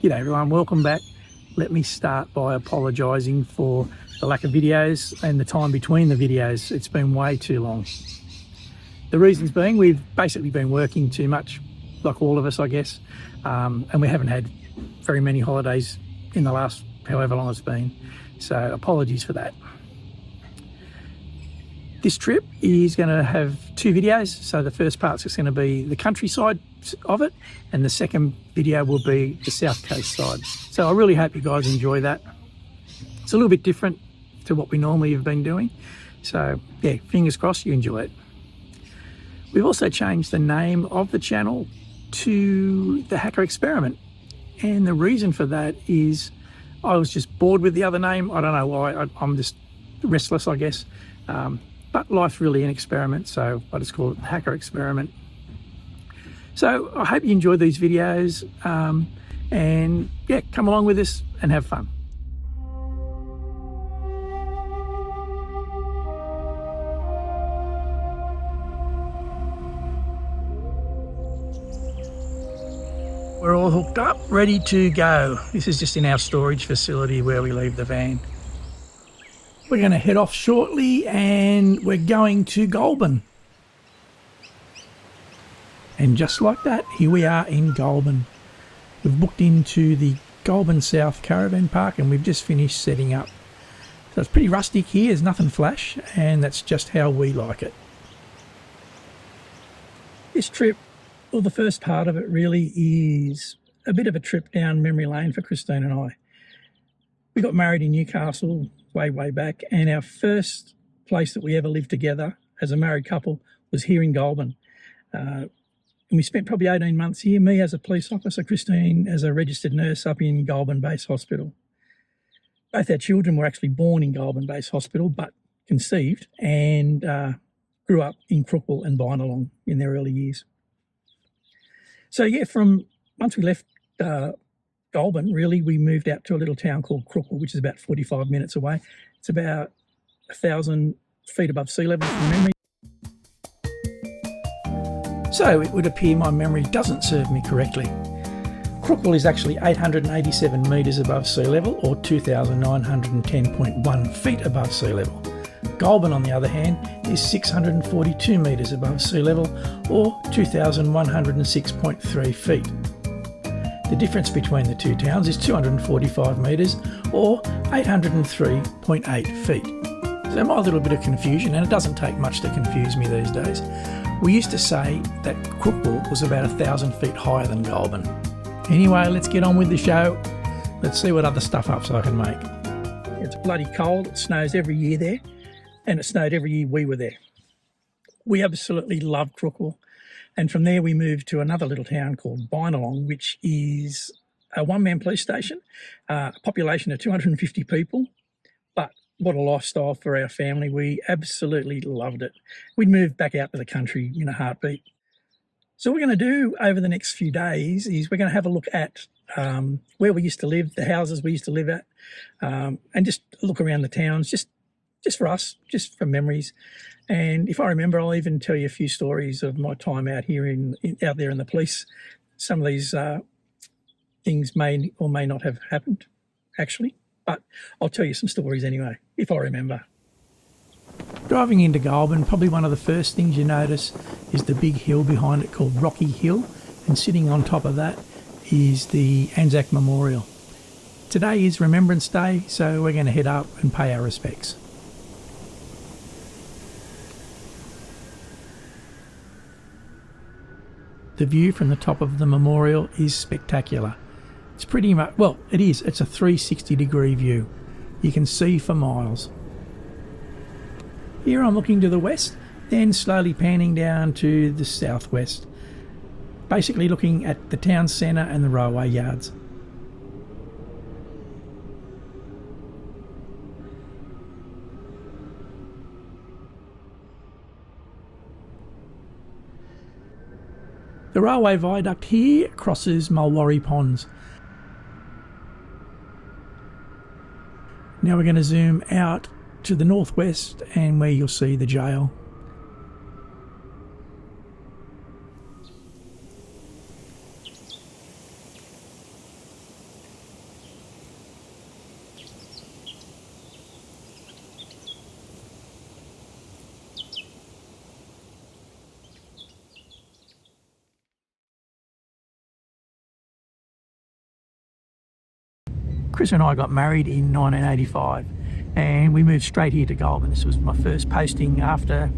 G'day everyone, welcome back. Let me start by apologising for the lack of videos and the time between the videos. It's been way too long. The reasons being we've basically been working too much, like all of us I guess, and we haven't had very many holidays in the last however long it's been, so apologies for that. This trip is going to have two videos, so the first part's just going to be the countryside of it, and the second video will be the south coast side. So I really hope you guys enjoy that. It's a little bit different to what we normally have been doing, so yeah, fingers crossed you enjoy it. We've also changed the name of the channel to the Hakka Experiment, and the reason for that is I was just bored with the other name. I don't know why, I'm just restless I guess. But life's really an experiment, so I just call it the Hakka Experiment. So I hope you enjoy these videos, and yeah, come along with us and have fun. We're all hooked up, ready to go. This is just in our storage facility where we leave the van. We're going to head off shortly and we're going to Goulburn. And just like that, here we are in Goulburn. We've booked into the Goulburn South Caravan Park and we've just finished setting up. So it's pretty rustic here, there's nothing flash, and that's just how we like it. This trip, well, the first part of it really is a bit of a trip down memory lane for Christine and I. We got married in Newcastle way back, and our first place that we ever lived together as a married couple was here in Goulburn. And we spent probably 18 months here, me as a police officer, Christine as a registered nurse up in Goulburn Base Hospital. Both our children were actually born in Goulburn Base Hospital, but conceived and grew up in Crookville and Bynalong in their early years. So yeah, once we left Goulburn, really, we moved out to a little town called Crookville, which is about 45 minutes away. It's about 1,000 feet above sea level from memory. So it would appear my memory doesn't serve me correctly. Crookville is actually 887 metres above sea level, or 2,910.1 feet above sea level. Goulburn, on the other hand, is 642 metres above sea level, or 2,106.3 feet. The difference between the two towns is 245 metres, or 803.8 feet. So my little bit of confusion, and it doesn't take much to confuse me these days. We used to say that Crookville was about 1,000 feet higher than Goulburn. Anyway, let's get on with the show. Let's see what other stuff ups I can make. It's bloody cold, it snows every year there, and it snowed every year we were there. We absolutely love Crookville. And from there we moved to another little town called Bynalong, which is a one-man police station, a population of 250 people. But what a lifestyle for our family. We absolutely loved it. We'd moved back out to the country in a heartbeat. So what we're going to do over the next few days is we're going to have a look at where we used to live, the houses we used to live at, and just look around the towns, just for us, just for memories. And if I remember, I'll even tell you a few stories of my time out here out there in the police. Some of these things may or may not have happened, actually, but I'll tell you some stories anyway, if I remember. Driving into Goulburn, probably one of the first things you notice is the big hill behind it called Rocky Hill, and sitting on top of that is the Anzac Memorial. Today is Remembrance Day, so we're going to head up and pay our respects. The view from the top of the memorial is spectacular. It's pretty much, well, it is. It's a 360-degree view. You can see for miles. Here I'm looking to the west, then slowly panning down to the southwest, basically looking at the town centre and the railway yards. The railway viaduct here crosses Mulwaree Ponds. Now we're going to zoom out to the northwest and where you'll see the jail. Chris and I got married in 1985 and we moved straight here to Goulburn. This was my first posting after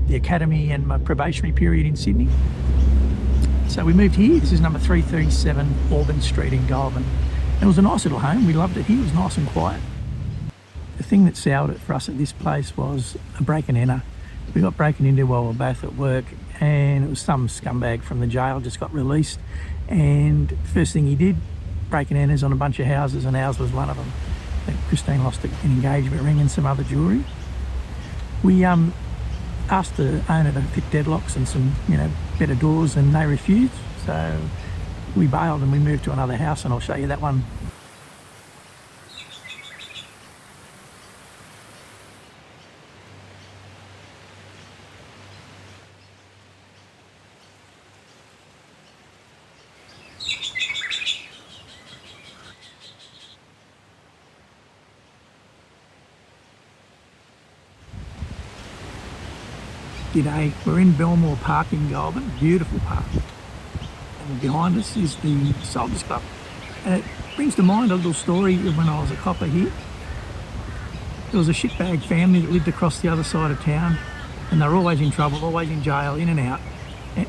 the academy and my probationary period in Sydney. So we moved here. This is number 337 Auburn Street in Goulburn. And it was a nice little home. We loved it here. It was nice and quiet. The thing that soured it for us at this place was a break and enter. We got broken into while we were both at work, and it was some scumbag from the jail just got released, and first thing he did, break and enters on a bunch of houses, and ours was one of them. Christine lost an engagement ring and some other jewellery. We asked the owner to fit deadlocks and some, better doors, and they refused. So we bailed and we moved to another house, and I'll show you that one. G'day, we're in Belmore Park in Goulburn, beautiful park. And behind us is the Soldiers Club. And it brings to mind a little story of when I was a copper here. There was a shitbag family that lived across the other side of town, and they were always in trouble, always in jail, in and out.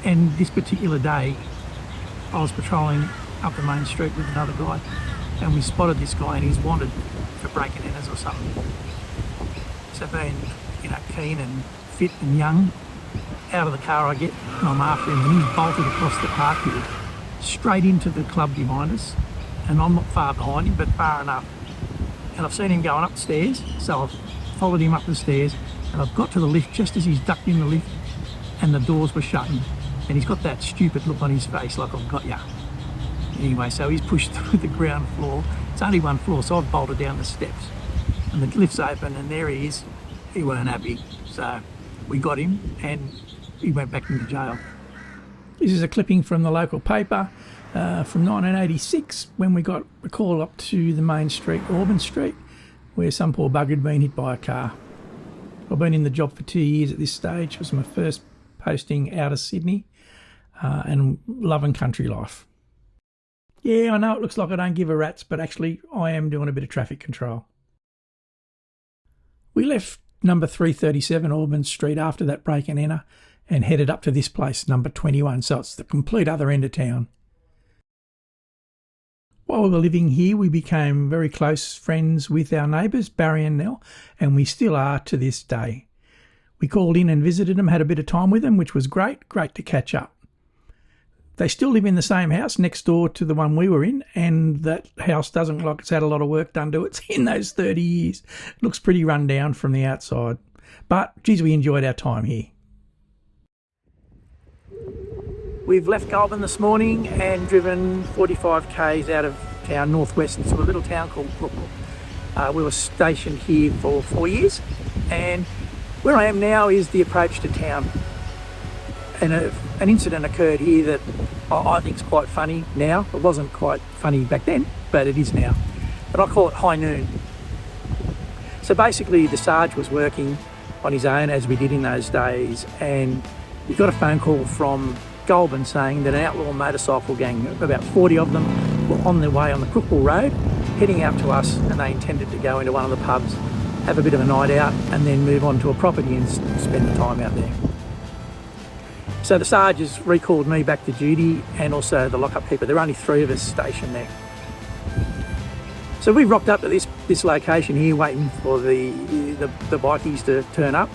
And this particular day, I was patrolling up the main street with another guy, and we spotted this guy, and he's wanted for breaking enters or something. So being, keen and fit and young, out of the car I get and I'm after him, and he's bolted across the park here, straight into the club behind us, and I'm not far behind him, but far enough. And I've seen him going up the stairs, so I've followed him up the stairs, and I've got to the lift just as he's ducked in the lift, and the doors were shutting, and he's got that stupid look on his face like, I've got ya. Anyway, so he's pushed through the ground floor. It's only one floor, so I've bolted down the steps, and the lift's open, and there he is. He weren't happy, so we got him and he went back into jail. This is a clipping from the local paper from 1986 when we got a call up to the main street, Auburn Street, where some poor bugger had been hit by a car. I've been in the job for 2 years at this stage. It was my first posting out of Sydney and loving country life. Yeah, I know it looks like I don't give a rat's, but actually I am doing a bit of traffic control. We left number 337 Auburn Street after that break and enter and headed up to this place, number 21, so it's the complete other end of town. While we were living here, we became very close friends with our neighbours, Barry and Nell, and we still are to this day. We called in and visited them, had a bit of time with them, which was great to catch up. They still live in the same house next door to the one we were in, and that house doesn't look like it's had a lot of work done to it in those 30 years. It looks pretty run down from the outside. But, geez, we enjoyed our time here. We've left Goulburn this morning and driven 45 k's out of town northwest to a little town called Crookle. We were stationed here for 4 years, and where I am now is the approach to town. And an incident occurred here that I think is quite funny now. It wasn't quite funny back then, but it is now. But I call it high noon. So basically the Sarge was working on his own, as we did in those days, and he got a phone call from Goulburn saying that an outlaw motorcycle gang, about 40 of them, were on their way on the Crookle Road, heading out to us, and they intended to go into one of the pubs, have a bit of a night out, and then move on to a property and spend the time out there. So the Sarge has recalled me back to duty, and also the lockup keeper. There are only 3 of us stationed there. So we rocked up to this location here, waiting for the bikies to turn up.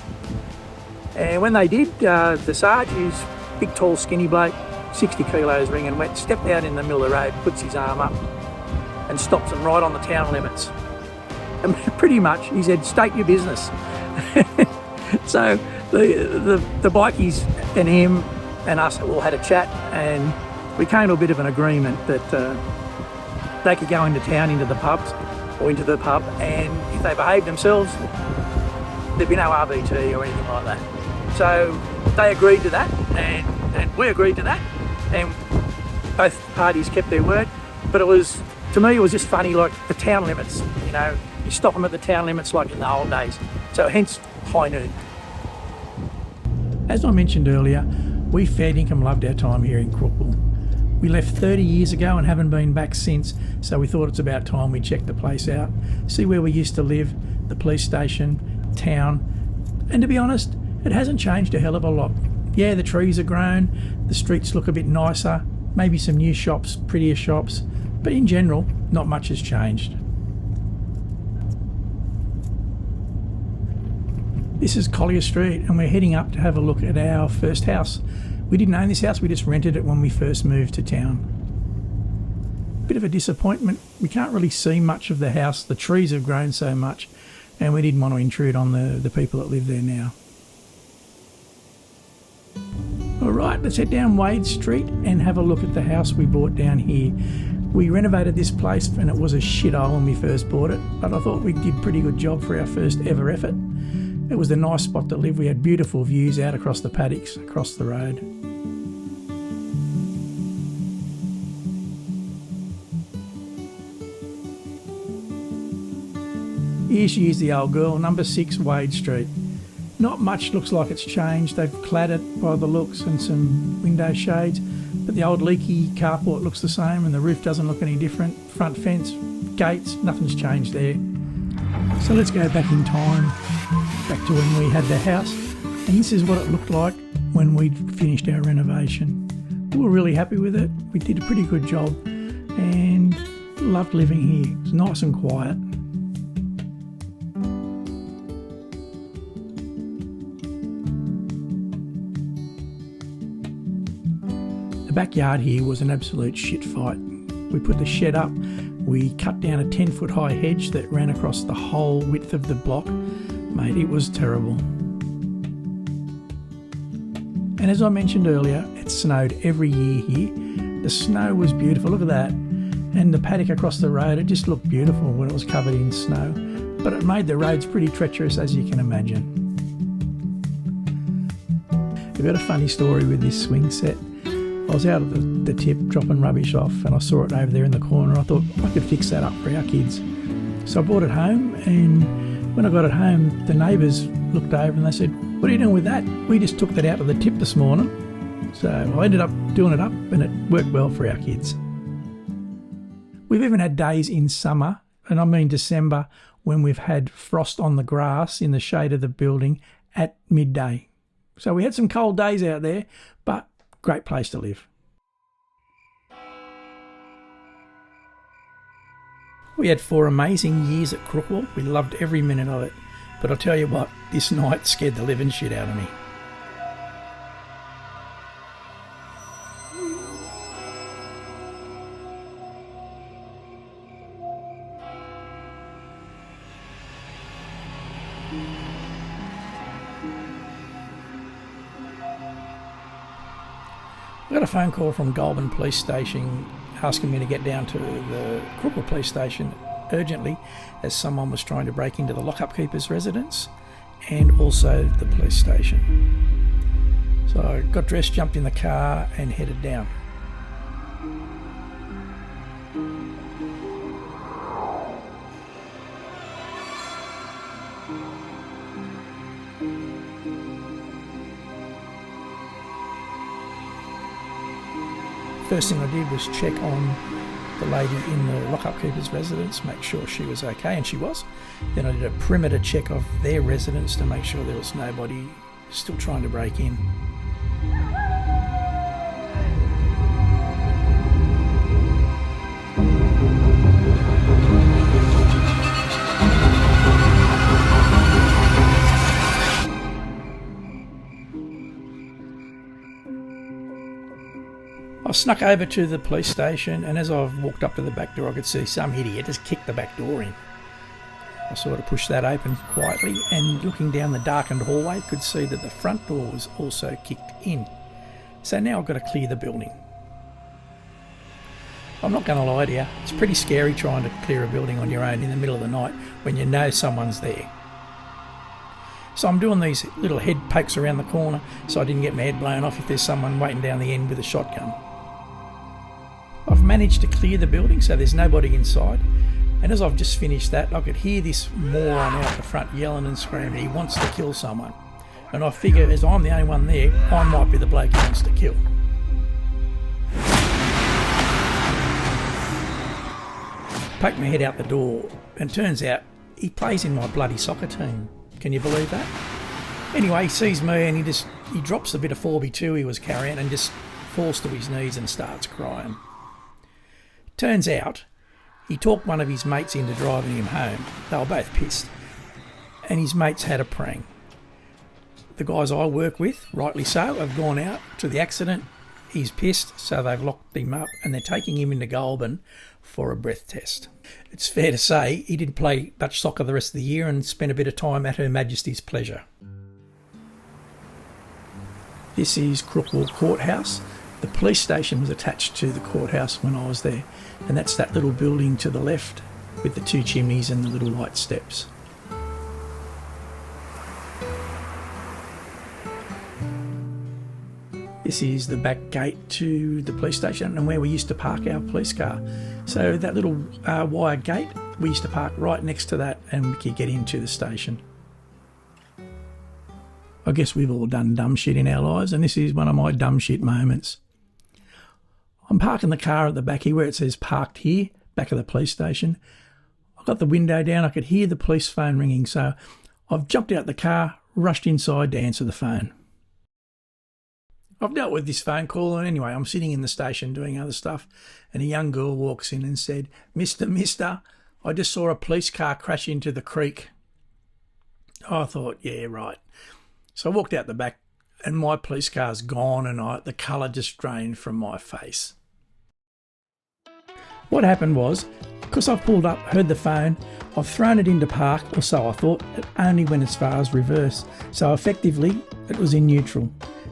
And when they did, the Sarge, who's a big, tall, skinny bloke, 60 kilos ringing wet, stepped out in the middle of the road, puts his arm up, and stops them right on the town limits. And pretty much he said, "State your business." So the bikies and him and us all had a chat, and we came to a bit of an agreement that they could go into town, into the pubs, or into the pub, and if they behaved themselves, there'd be no RBT or anything like that. So they agreed to that, and we agreed to that, and both parties kept their word. But it was, to me, it was just funny, like the town limits, you stop them at the town limits like in the old days. So hence high noon. As I mentioned earlier, we fair dinkum loved our time here in Crookle. We left 30 years ago and haven't been back since, so we thought it's about time we checked the place out, see where we used to live, the police station, town, and to be honest, it hasn't changed a hell of a lot. Yeah, the trees are grown, the streets look a bit nicer, maybe some new shops, prettier shops, but in general, not much has changed. This is Collier Street and we're heading up to have a look at our first house. We didn't own this house, we just rented it when we first moved to town. Bit of a disappointment, we can't really see much of the house, the trees have grown so much and we didn't want to intrude on the people that live there now. Alright, let's head down Wade Street and have a look at the house we bought down here. We renovated this place and it was a shithole when we first bought it, but I thought we did a pretty good job for our first ever effort. It was a nice spot to live, we had beautiful views out across the paddocks, across the road. Here she is, the old girl, number 6 Wade Street. Not much looks like it's changed. They've clad it by the looks and some window shades, but the old leaky carport looks the same and the roof doesn't look any different. Front fence, gates, nothing's changed there. So let's go back in time, back to when we had the house, and this is what it looked like when we'd finished our renovation. We were really happy with it. We did a pretty good job and loved living here. It's nice and quiet. The backyard here was an absolute shit fight. We put the shed up, we cut down a 10-foot high hedge that ran across the whole width of the block. Mate, it was terrible. And as I mentioned earlier, it snowed every year here. The snow was beautiful, look at that. And the paddock across the road, it just looked beautiful when it was covered in snow. But it made the roads pretty treacherous, as you can imagine. We've got a funny story with this swing set. I was out at the tip dropping rubbish off and I saw it over there in the corner. I thought I could fix that up for our kids. So I brought it home, and when I got it home, the neighbours looked over and they said, "What are you doing with that? We just took that out of the tip this morning." So I ended up doing it up and it worked well for our kids. We've even had days in summer, and I mean December, when we've had frost on the grass in the shade of the building at midday. So we had some cold days out there, but great place to live. We had 4 amazing years at Crookwell. We loved every minute of it. But I'll tell you what, this night scared the living shit out of me. I got a phone call from Goulburn Police Station asking me to get down to the Crookwell Police Station urgently, as someone was trying to break into the lockup keeper's residence and also the police station. So I got dressed, jumped in the car and headed down. First thing I did was check on the lady in the lockup keeper's residence, make sure she was okay, and she was. Then I did a perimeter check of their residence to make sure there was nobody still trying to break in. I snuck over to the police station, and as I walked up to the back door I could see some idiot just kicked the back door in. I sort of pushed that open quietly, and looking down the darkened hallway could see that the front door was also kicked in. So now I've got to clear the building. I'm not going to lie to you, it's pretty scary trying to clear a building on your own in the middle of the night when you know someone's there. So I'm doing these little head pokes around the corner so I didn't get my head blown off if there's someone waiting down the end with a shotgun. I've managed to clear the building so there's nobody inside, and as I've just finished that I could hear this moron out the front yelling and screaming he wants to kill someone, and I figure as I'm the only one there, I might be the bloke he wants to kill. poked my head out the door, and turns out he plays in my bloody soccer team. Can you believe that? Anyway, he sees me and he drops the bit of 4x2 he was carrying and just falls to his knees and starts crying. Turns out he talked one of his mates into driving him home. They were both pissed. And his mates had a prank. The guys I work with, rightly so, have gone out to the accident. He's pissed, so they've locked him up and they're taking him into Goulburn for a breath test. It's fair to say he didn't play much soccer the rest of the year and spent a bit of time at Her Majesty's pleasure. This is Crookwell Courthouse. The police station was attached to the courthouse when I was there, and that's that little building to the left with the two chimneys and the little white steps. This is the back gate to the police station and where we used to park our police car. So that little wire gate, we used to park right next to that and we could get into the station. I guess we've all done dumb shit in our lives, and this is one of my dumb shit moments. I'm parking the car at the back here where it says parked here, back of the police station. I got the window down, I could hear the police phone ringing, so I've jumped out the car, rushed inside to answer the phone. I've dealt with this phone call, and anyway, I'm sitting in the station doing other stuff, and a young girl walks in and said, Mister, I just saw a police car crash into the creek. I thought, yeah, right. So I walked out the back and my police car's gone and the colour just drained from my face. What happened was, because I've pulled up, heard the phone, I've thrown it into park, or so I thought. It only went as far as reverse. So effectively, it was in neutral.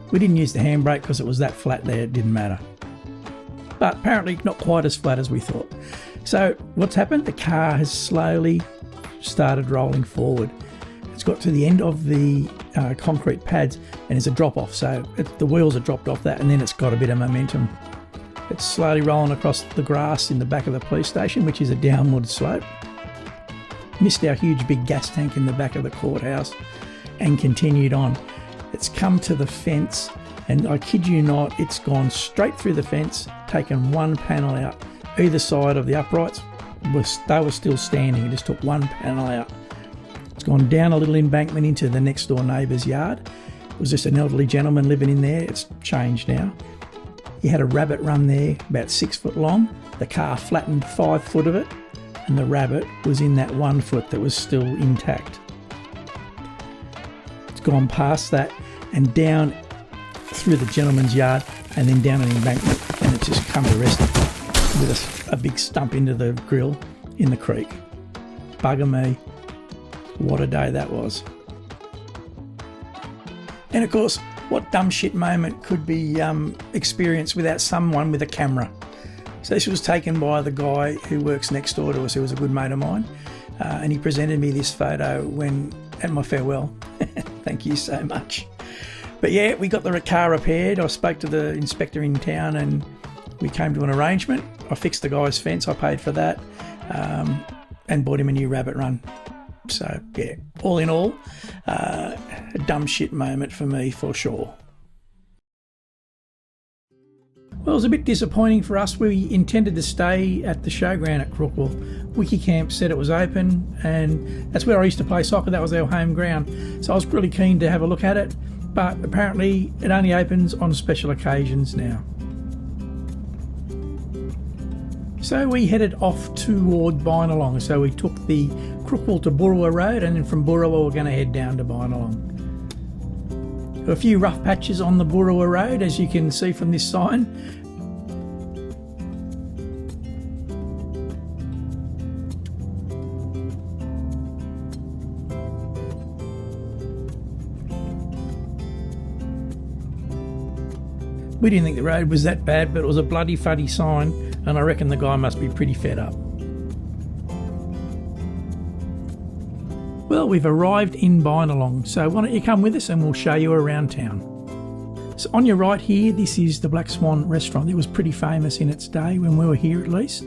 We didn't use the handbrake because it was that flat there, it didn't matter. But apparently not quite as flat as we thought. So what's happened? The car has slowly started rolling forward. It's got to the end of the concrete pads and there's a drop off. So the wheels are dropped off that and then it's got a bit of momentum. It's slowly rolling across the grass in the back of the police station, which is a downward slope. Missed our huge big gas tank in the back of the courthouse and continued on. It's come to the fence and I kid you not, it's gone straight through the fence, taken one panel out. Either side of the uprights, they were still standing. It just took one panel out. It's gone down a little embankment into the next door neighbour's yard. It was just an elderly gentleman living in there. It's changed now. He had a rabbit run there about 6 foot long. The car flattened 5 foot of it and the rabbit was in that 1 foot that was still intact. It's gone past that and down through the gentleman's yard and then down an embankment, and it's just come to rest with a big stump into the grill in the creek. Bugger me. What a day that was. And of course, what dumb shit moment could be experienced without someone with a camera? So this was taken by the guy who works next door to us, who was a good mate of mine, and he presented me this photo when at my farewell. Thank you so much. But yeah, we got the car repaired. I spoke to the inspector in town and we came to an arrangement. I fixed the guy's fence, I paid for that, and bought him a new rabbit run. So yeah, all in all, a dumb shit moment for me for sure. Well, it was a bit disappointing for us. We intended to stay at the showground at Crookwell. Wikicamp said it was open and that's where I used to play soccer. That was our home ground. So I was really keen to have a look at it, but apparently it only opens on special occasions now. So we headed off toward Bynalong. So we took the Crookwell to Burrawa Road, and then from Burrawa we're going to head down to Bynalong. A few rough patches on the Burrawa Road, as you can see from this sign. We didn't think the road was that bad, but it was a bloody fuddy sign, and I reckon the guy must be pretty fed up. Well, we've arrived in Bynalong, so why don't you come with us and we'll show you around town. So on your right here, this is the Black Swan restaurant. It was pretty famous in its day when we were here at least.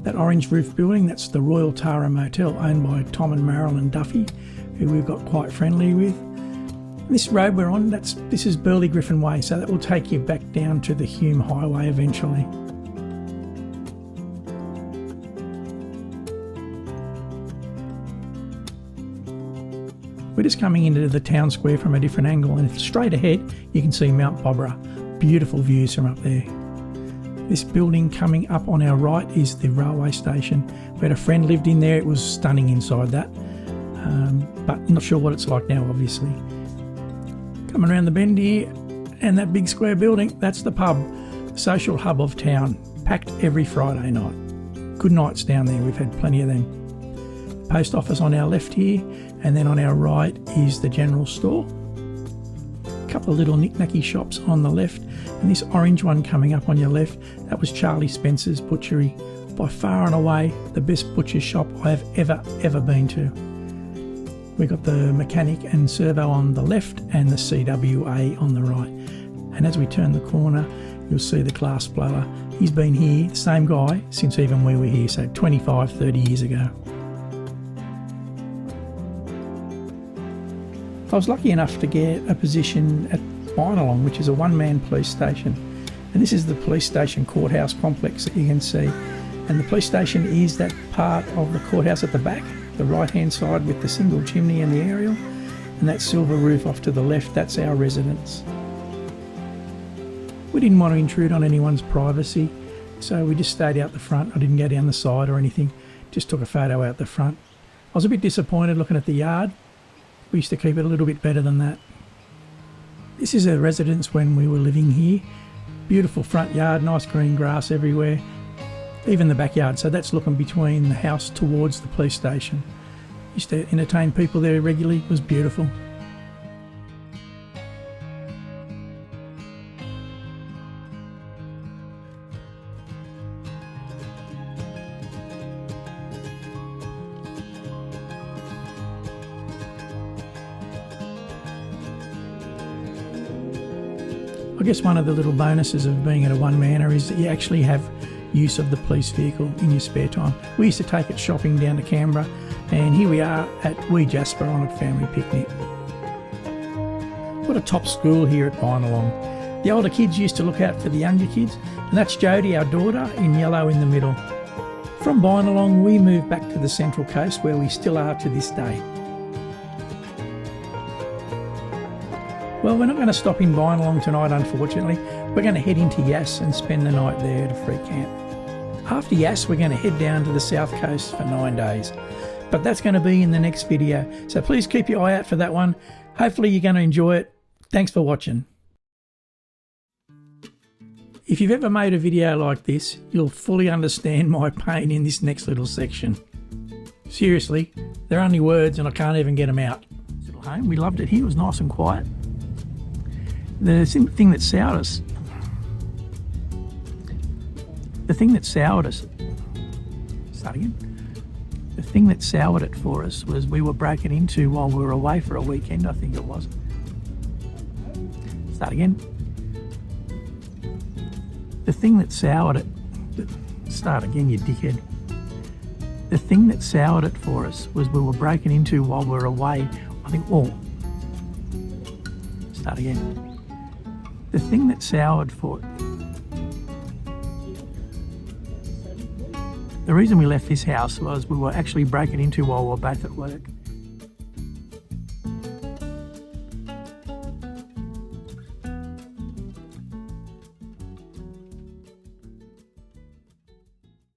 That orange roof building, that's the Royal Tara Motel, owned by Tom and Marilyn Duffy, who we've got quite friendly with. This road we're on, this is Burley Griffin Way, so that will take you back down to the Hume Highway eventually. We're just coming into the town square from a different angle, and straight ahead you can see Mount Bobra. Beautiful views from up there. This building coming up on our right is the railway station. We had a friend lived in there. It was stunning inside that, but not sure what it's like now, obviously. Coming around the bend here, and that big square building, that's the pub, the social hub of town, packed every Friday night. Good nights down there, we've had plenty of them. Post office on our left here, and then on our right is the general store. A couple of little knick-knacky shops on the left, and this orange one coming up on your left, that was Charlie Spencer's Butchery. By far and away the best butcher shop I have ever been to. We got the mechanic and servo on the left and the CWA on the right. And as we turn the corner, you'll see the glass blower. He's been here, the same guy, since even we were here, so 25, 30 years ago. I was lucky enough to get a position at Bynalong, which is a one-man police station. And this is the police station courthouse complex that you can see. And the police station is that part of the courthouse at the back, the right-hand side with the single chimney and the aerial. And that silver roof off to the left, that's our residence. We didn't want to intrude on anyone's privacy, so we just stayed out the front. I didn't go down the side or anything, just took a photo out the front. I was a bit disappointed looking at the yard. We used to keep it a little bit better than that. This is a residence when we were living here. Beautiful front yard, nice green grass everywhere, even the backyard. So that's looking between the house towards the police station. Used to entertain people there regularly, it was beautiful. I guess one of the little bonuses of being at a one-manor is that you actually have use of the police vehicle in your spare time. We used to take it shopping down to Canberra, and here we are at Wee Jasper on a family picnic. What a top school here at Bynalong. The older kids used to look out for the younger kids, and that's Jodie, our daughter, in yellow in the middle. From Bynalong we moved back to the Central Coast, where we still are to this day. Well, we're not going to stop in Bynalong tonight, unfortunately. We're going to head into Yass and spend the night there at a free camp. After Yass, we're going to head down to the South Coast for 9 days. But that's going to be in the next video, so please keep your eye out for that one. Hopefully you're going to enjoy it. Thanks for watching. If you've ever made a video like this, you'll fully understand my pain in this next little section. Seriously, they're only words and I can't even get them out. Little home, we loved it here, it was nice and quiet. The thing that soured us, the thing that soured it for us was we were broken into while we were away for a weekend, I think it was. Start again. The thing that soured it, start again, you dickhead. The thing that soured it for us was we were broken into while we were away, I think, start again. The thing that soured for it. The reason we left this house was we were actually broken into while we were both at work.